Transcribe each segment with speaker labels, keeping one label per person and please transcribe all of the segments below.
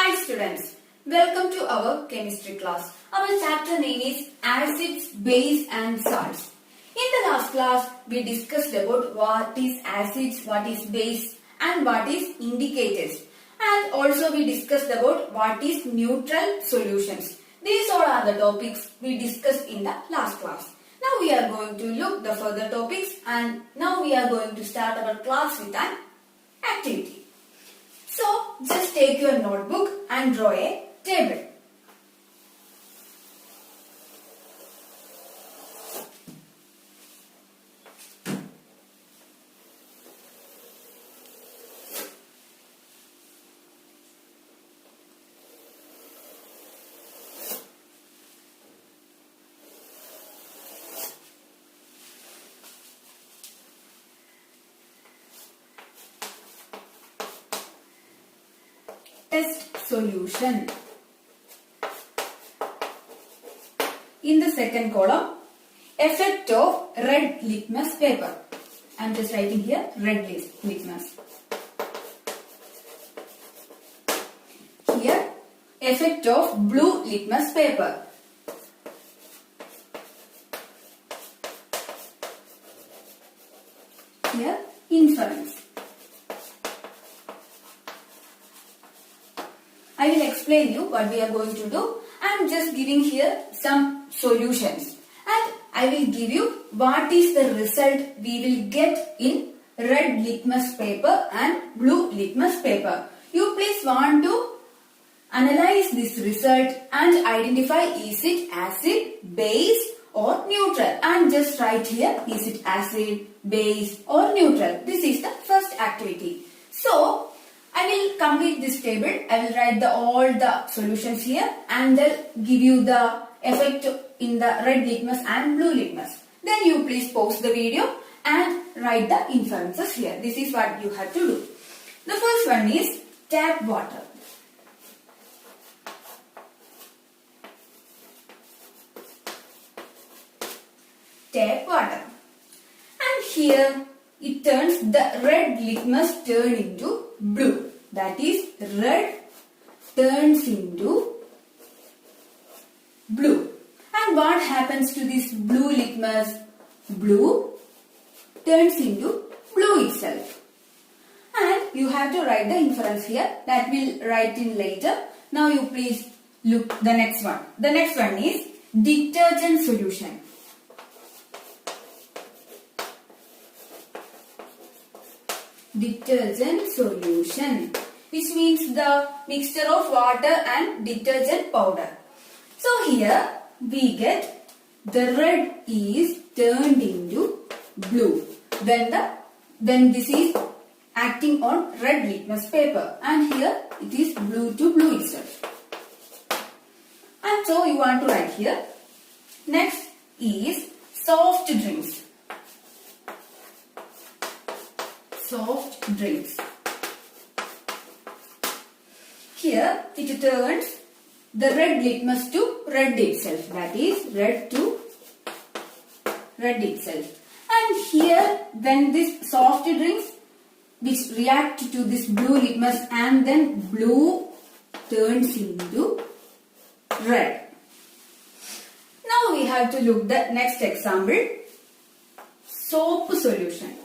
Speaker 1: Hi students, welcome to our chemistry class. Our chapter name is acids, base and salts. In the last class, we discussed about what is acids, what is base and what is indicators. And also we discussed about what is neutral solutions. These all are the topics we discussed in the last class. Now we are going to look the further topics and now we are going to start our class with an activity. So, just take your notebook and draw a table. Test solution. In the second column, effect of red litmus paper. I am just writing here red litmus. Here, effect of blue litmus paper. Here, inference. I will explain you what we are going to do. I am just giving here some solutions and I will give you what is the result we will get in red litmus paper and blue litmus paper. You please want to analyze this result and identify is it acid, base or neutral, and just write here is it acid, base or neutral. This is the first activity. So, I will complete this table. I will write all the solutions here and then give you the effect in the red litmus and blue litmus. Then you please pause the video and write the inferences here. This is what you have to do. The first one is tap water. Tap water. And here it turns the red litmus turn into blue. That is, red turns into blue. And what happens to this blue litmus? Blue turns into blue itself. And you have to write the inference here. That will write in later. Now you please look the next one. The next one is detergent solution. Detergent solution, which means the mixture of water and detergent powder. So here we get the red is turned into blue when this is acting on red litmus paper, and here it is blue to blue itself. And so you want to write here. Next is soft drinks. Soft drinks. Here it turns the red litmus to red itself, that is red to red itself. And here when this soft drinks which react to this blue litmus and then blue turns into red. Now we have to look the next example, soap solution.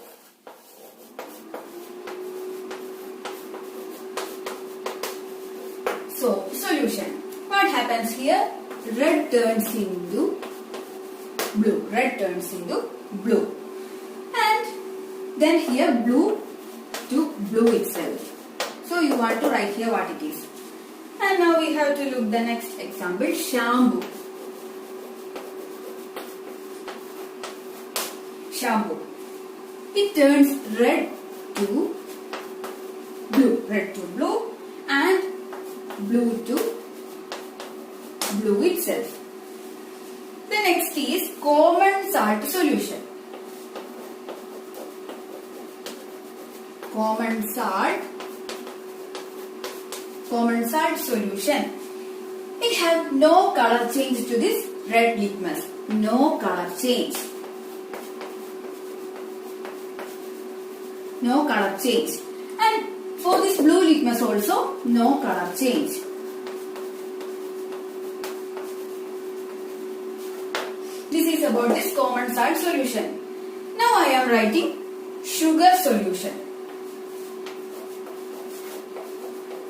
Speaker 1: Soap solution. What happens here? Red turns into blue. Red turns into blue. And then here blue to blue itself. So you want to write here what it is. And now we have to look the next example, shampoo. Shampoo. It turns red to blue. Red to blue and blue to blue itself. The next is common salt solution. Common salt solution. It has no color change to this red litmus. No color change. No color change. And for this blue litmus also, no color change. about this common salt solution. Now I am writing sugar solution.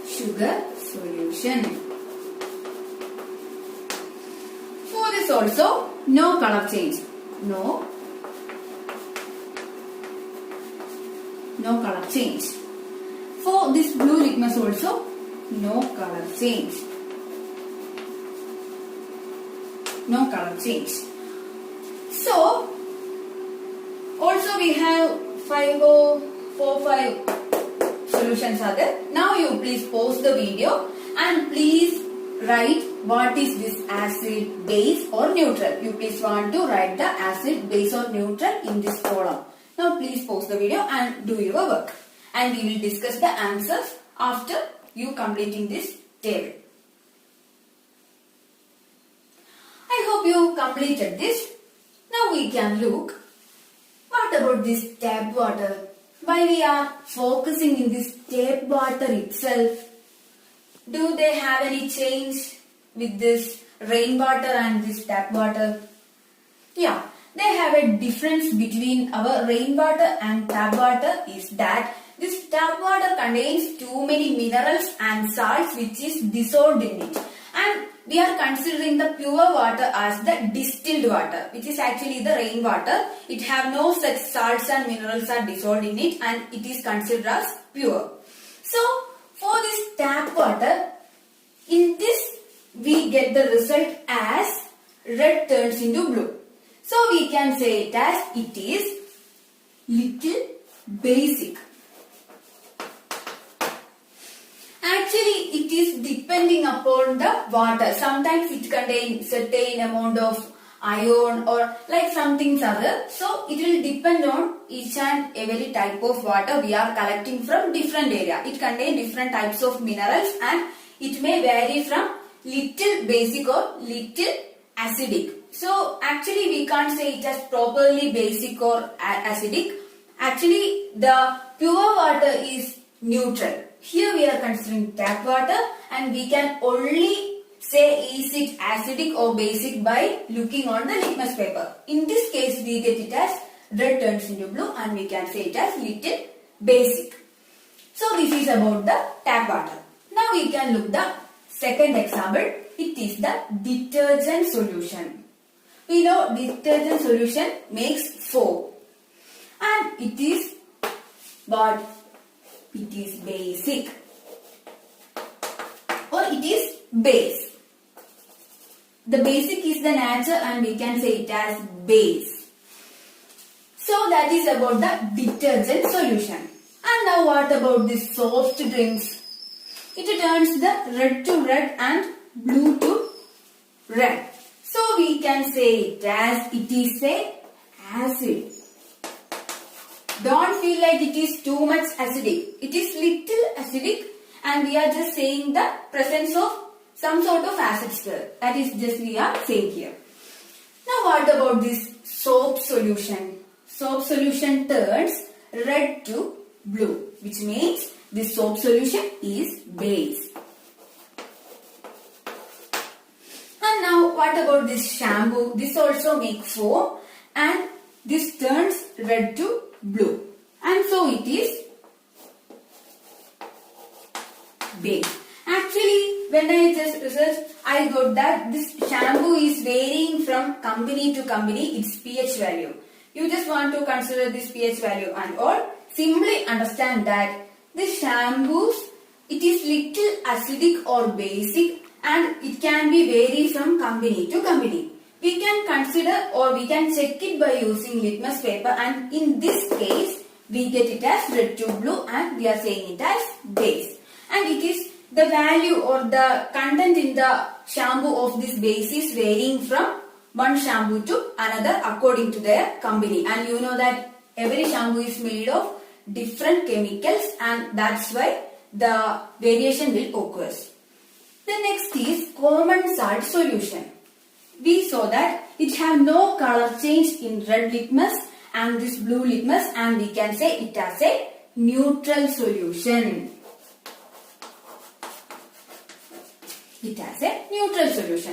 Speaker 1: Sugar solution. For this also, no color change. No color change. For this blue litmus also, no color change. No color change. So, also we have 5 solutions are there. Now you please pause the video and please write what is this acid, base or neutral. You please want to write the acid, base or neutral in this column. Now please pause the video and do your work. And we will discuss the answers after you completing this table. I hope you completed this. Now we can look. What about this tap water? Why we are focusing in this tap water itself? Do they have any change with this rainwater and this tap water? Yeah, they have a difference between our rainwater and tap water is that this tap water contains too many minerals and salts which is dissolved in it. And we are considering the pure water as the distilled water, which is actually the rainwater. It have no such salts and minerals are dissolved in it and it is considered as pure. So, for this tap water, in this we get the result as red turns into blue. So, we can say it as it is little basic. Actually, it is depending upon the water. Sometimes it contains certain amount of iron or like something other. So, it will depend on each and every type of water we are collecting from different area. It contains different types of minerals and it may vary from little basic or little acidic. So, actually we can't say it as properly basic or acidic. Actually, the pure water is neutral. Here we are considering tap water and we can only say is it acidic or basic by looking on the litmus paper. In this case we get it as red turns into blue and we can say it as little basic. So this is about the tap water. Now we can look the second example. It is the detergent solution. We know detergent solution makes foam and it is what? It is basic or it is base. The basic is the nature and we can say it as base. So that is about the detergent solution. And now what about this soft drinks? It turns the red to red and blue to red. So we can say it as it is a acid. Don't feel like it is too much acidic. It is little acidic and we are just saying the presence of some sort of acid stir. That is just we are saying here. Now what about this soap solution? Soap solution turns red to blue, which means this soap solution is base. And now what about this shampoo? This also makes foam and this turns red to blue and so it is base. Actually, when I just researched, I got that this shampoo is varying from company to company its pH value. You just want to consider this pH value and all. Simply understand that this shampoos, it is little acidic or basic and it can be vary from company to company. We can consider or we can check it by using litmus paper and in this case we get it as red to blue and we are saying it as base. And it is the value or the content in the shampoo of this base is varying from one shampoo to another according to their company. And you know that every shampoo is made of different chemicals and that's why the variation will occur. The next is common salt solution. We saw that it have no color change in red litmus and this blue litmus and we can say it as a neutral solution. It has a neutral solution.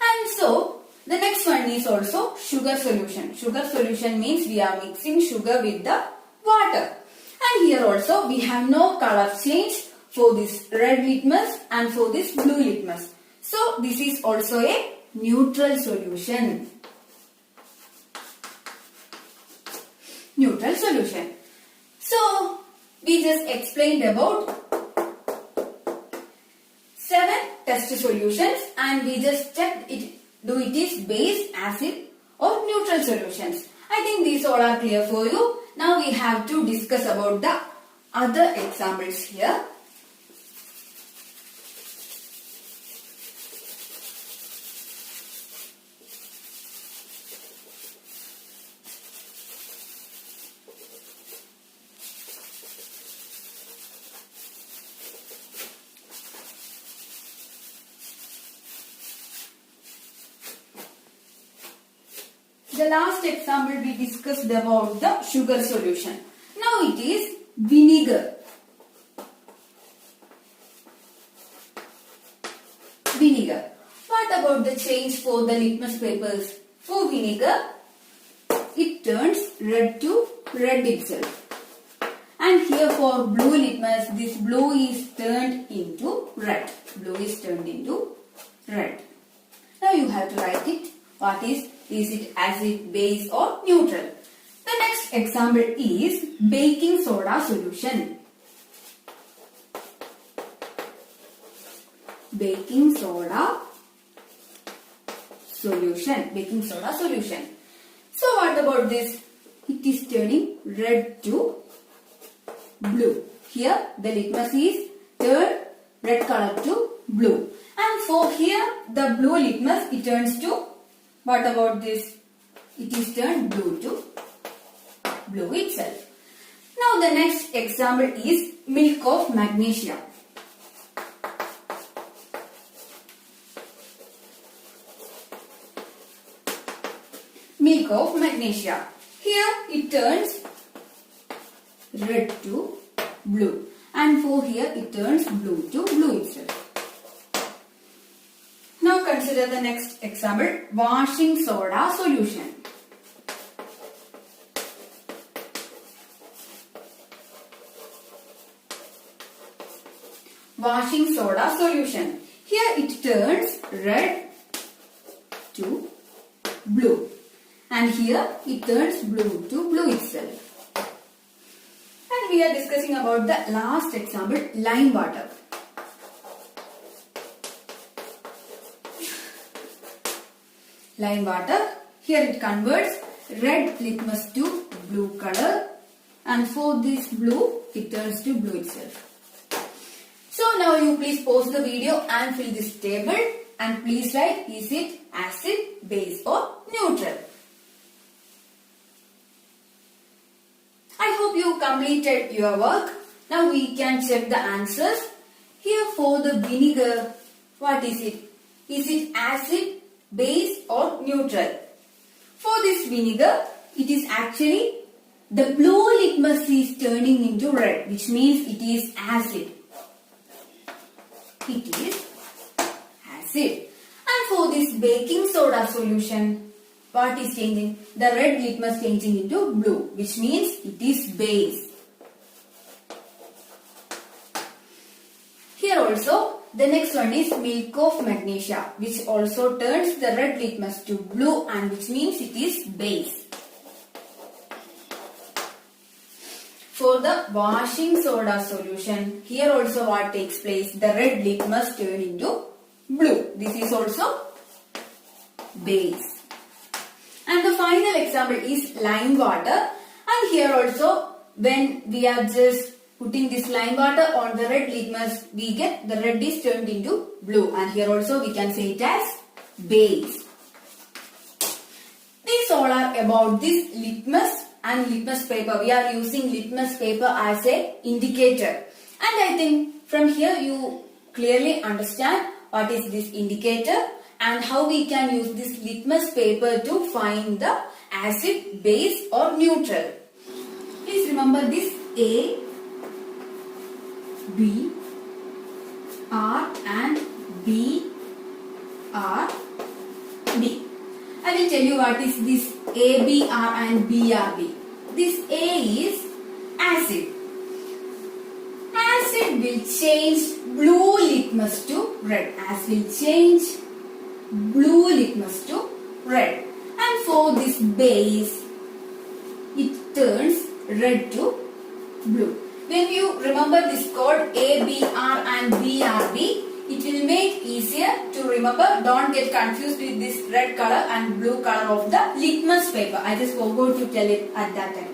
Speaker 1: And so The next one is also sugar solution. Sugar solution means we are mixing sugar with the water. And here also we have no color change for this red litmus and for this blue litmus. So this is also a neutral solution. Neutral solution. So we just explained about 7 test solutions and we just checked it. Do it is base, acid or neutral solutions. I think these all are clear for you. Now we have to discuss about the other examples here. The last example we discussed about the sugar solution. Now it is vinegar. Vinegar. What about the change for the litmus papers? For vinegar, it turns red to red itself. And here for blue litmus, this blue is turned into red. Blue is turned into red. Now you have to write it. What is it acid, base or neutral? The next example is baking soda solution. Baking soda solution. Baking soda solution. So what about this? It is turning red to blue. Here the litmus is turned red color to blue. And for here the blue litmus it turns to, what about this? It is turned blue to blue itself. Now the next example is milk of magnesia. Milk of magnesia. Here it turns red to blue. And for here it turns blue to blue itself. Now consider the next example, washing soda solution. Washing soda solution. Here it turns red to blue. And here it turns blue to blue itself. And we are discussing about the last example, lime water. Lime water. Here it converts red litmus to blue color. And for this blue, it turns to blue itself. So now you please pause the video and fill this table. And please write, is it acid, base or neutral? I hope you completed your work. Now we can check the answers. Here for the vinegar, what is it? Is it acid, base or neutral? For this vinegar, it is actually the blue litmus is turning into red, which means it is acid. It is acid. And for this baking soda solution, what is changing? The red litmus changing into blue, which means it is base. Here also, the next one is milk of magnesia, which also turns the red litmus to blue and which means it is base. For the washing soda solution, here also what takes place? The red litmus turn into blue. This is also base. And the final example is lime water. And here also, when we are just putting this lime water on the red litmus, we get the red is turned into blue. And here also we can say it as base. These all are about this litmus and litmus paper. We are using litmus paper as a indicator. And I think from here you clearly understand what is this indicator and how we can use this litmus paper to find the acid, base or neutral. Please remember this A, B, R and B, R, D. tell you what is this ABR and BRB. This A is acid. Acid will change blue litmus to red. Acid will change blue litmus to red. And for this base, it turns red to blue. When you remember this code ABR and BRB, it will make easier to remember. Don't get confused with this red color and blue color of the litmus paper. I just forgot to tell it at that time.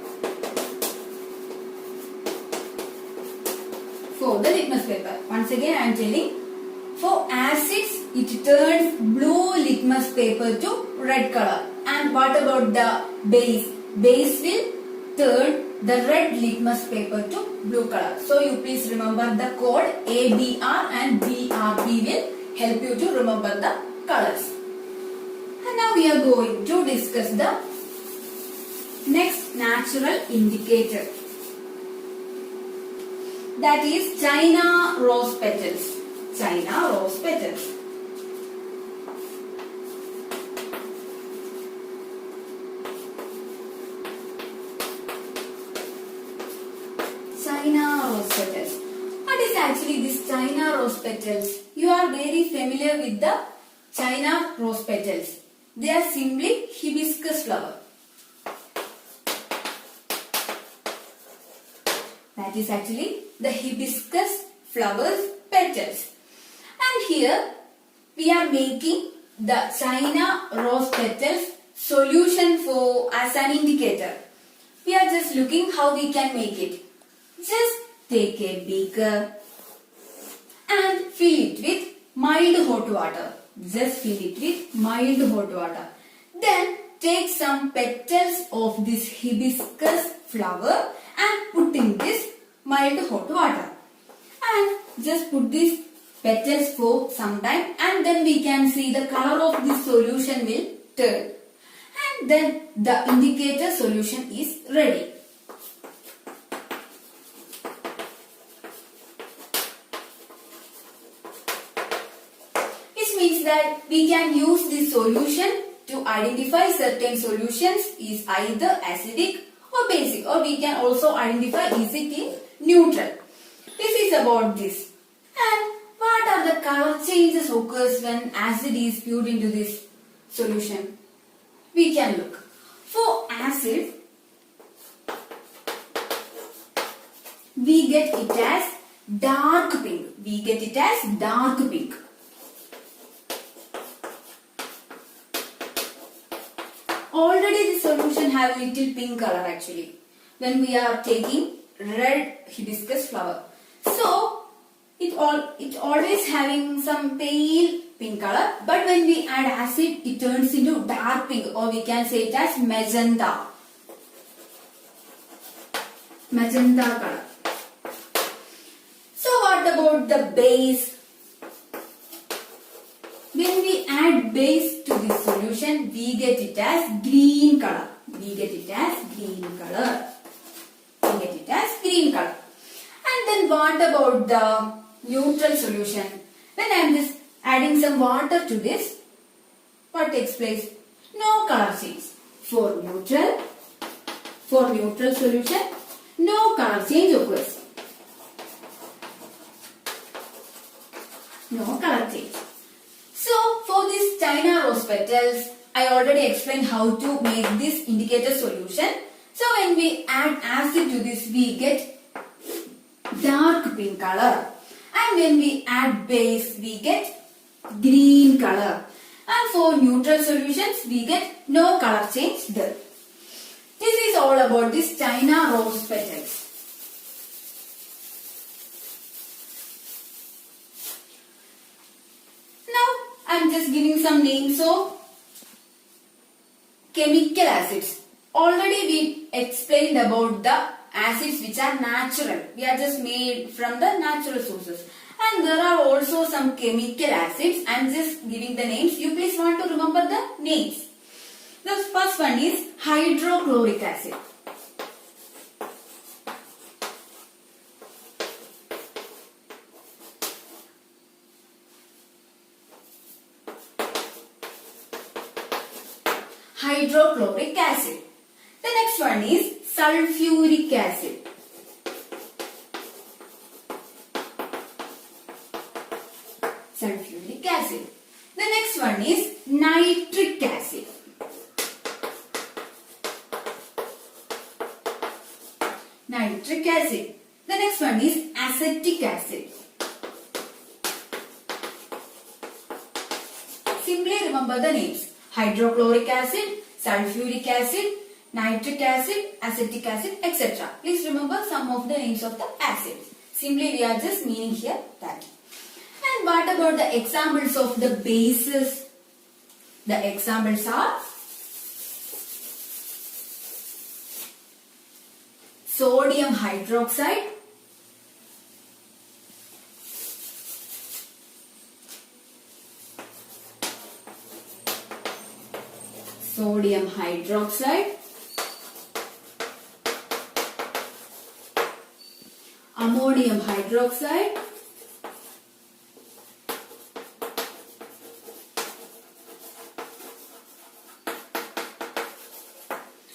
Speaker 1: For the litmus paper, once again I am telling, for acids it turns blue litmus paper to red color. And what about the base? Base will turn the red litmus paper to blue color. So you please remember the code ABR and BRB will help you to remember the colors. And now we are going to discuss the next natural indicator. That is China rose petals. China rose petals. China rose petals. What is actually this China rose petals? You are very familiar with the China rose petals. They are simply hibiscus flower. That is actually the hibiscus flowers petals. And here we are making the China rose petals solution for as an indicator. We are just looking how we can make it. Just take a beaker and fill it with mild hot water. Just fill it with mild hot water. Then take some petals of this hibiscus flower and put in this mild hot water. And just put these petals for some time, and then we can see the color of this solution will turn. And then the indicator solution is ready. Means that we can use this solution to identify certain solutions is either acidic or basic, or we can also identify is it in neutral. This is about this. And what are the color changes occurs when acid is poured into this solution? We can look. For acid, we get it as dark pink. We get it as dark pink. Already the solution have little pink color actually when we are taking red hibiscus flower. So it always having some pale pink color, but when we add acid it turns into dark pink, or we can say it as magenta. Magenta color. So what about the base? When we add base to this solution, we get it as green color. We get it as green color. We get it as green color. And then what about the neutral solution? When I am just adding some water to this, what takes place? No color change. For neutral solution, no color change occurs. No color change. So for this China rose petals, I already explained how to make this indicator solution. So when we add acid to this, we get dark pink color. And when we add base, we get green color. And for neutral solutions, we get no color change there. This is all about this China rose petals. I am just giving some names of chemical acids. Already we explained about the acids which are natural. We are just made from the natural sources. And there are also some chemical acids. I am just giving the names. You please want to remember the names. The first one is hydrochloric acid. hydrochloric acid. The next one is sulfuric acid. Sulfuric acid. The next one is nitric acid. Nitric acid. The next one is acetic acid. Simply remember the names: hydrochloric acid, sulfuric acid, nitric acid, acetic acid, etc. Please remember some of the names of the acids. Simply we are just meaning here that. And what about the examples of the bases? The examples are sodium hydroxide, sodium hydroxide, ammonium hydroxide,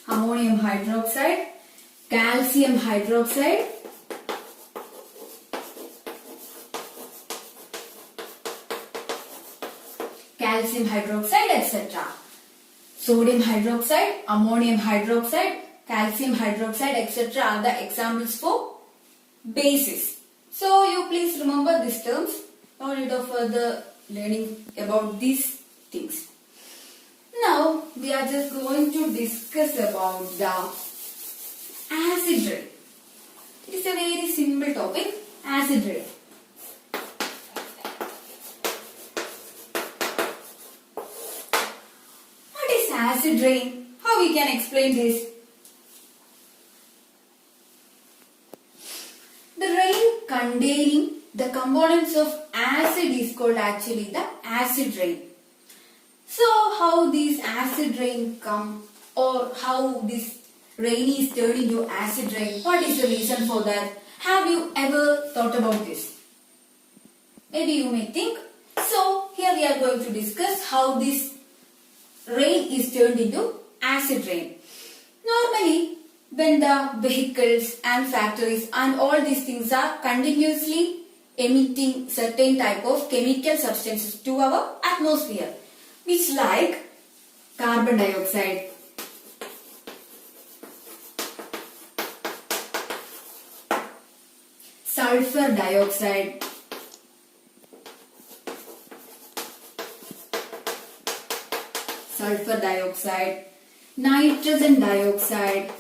Speaker 1: ammonium hydroxide, calcium hydroxide, calcium hydroxide, etc. Sodium hydroxide, ammonium hydroxide, calcium hydroxide, etc. are the examples for bases. So you please remember these terms. No need of further learning about these things. Now we are just going to discuss about the acid rain. It is a very simple topic, acid rain. What is acid rain? How we can explain this? The rain containing the components of acid is called actually the acid rain. So how this acid rain come, or how this rain is turned into acid rain? What is the reason for that? Have you ever thought about this? Maybe you may think. So here we are going to discuss how this rain is turned into acid rain. Normally, when the vehicles and factories and all these things are continuously emitting certain type of chemical substances to our atmosphere, which like carbon dioxide, sulfur dioxide, nitrogen dioxide,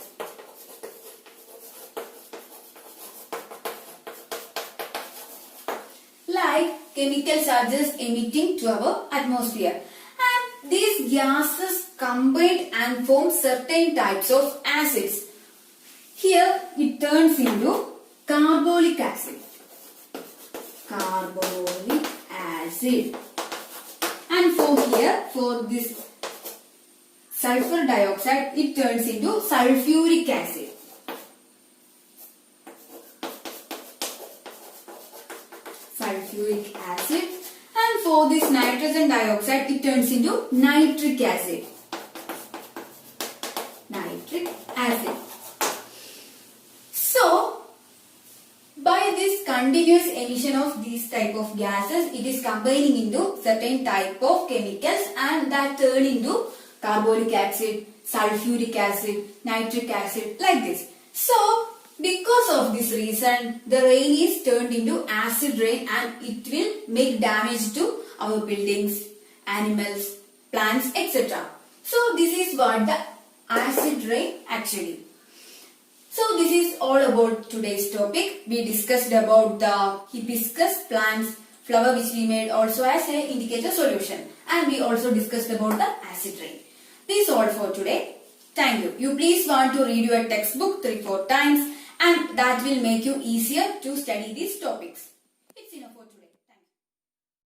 Speaker 1: like chemicals are just emitting to our atmosphere. And these gases combine and form certain types of acids. Here it turns into carbolic acid. Carbolic acid. And for this sulfur dioxide, it turns into sulfuric acid. Sulfuric acid. And for this nitrogen dioxide, it turns into nitric acid. Nitric acid. So, by this continuous emission of these type of gases, it is combining into certain type of chemicals and that turn into carbolic acid, sulfuric acid, nitric acid, like this. So, because of this reason, the rain is turned into acid rain and it will make damage to our buildings, animals, plants, etc. So, this is what the acid rain actually. So this is all about today's topic. We discussed about the hibiscus plants, flower which we made also as an indicator solution. And we also discussed about the acid rain. This is all for today. Thank you. You please want to read your textbook 3-4 times and that will make you easier to study these topics.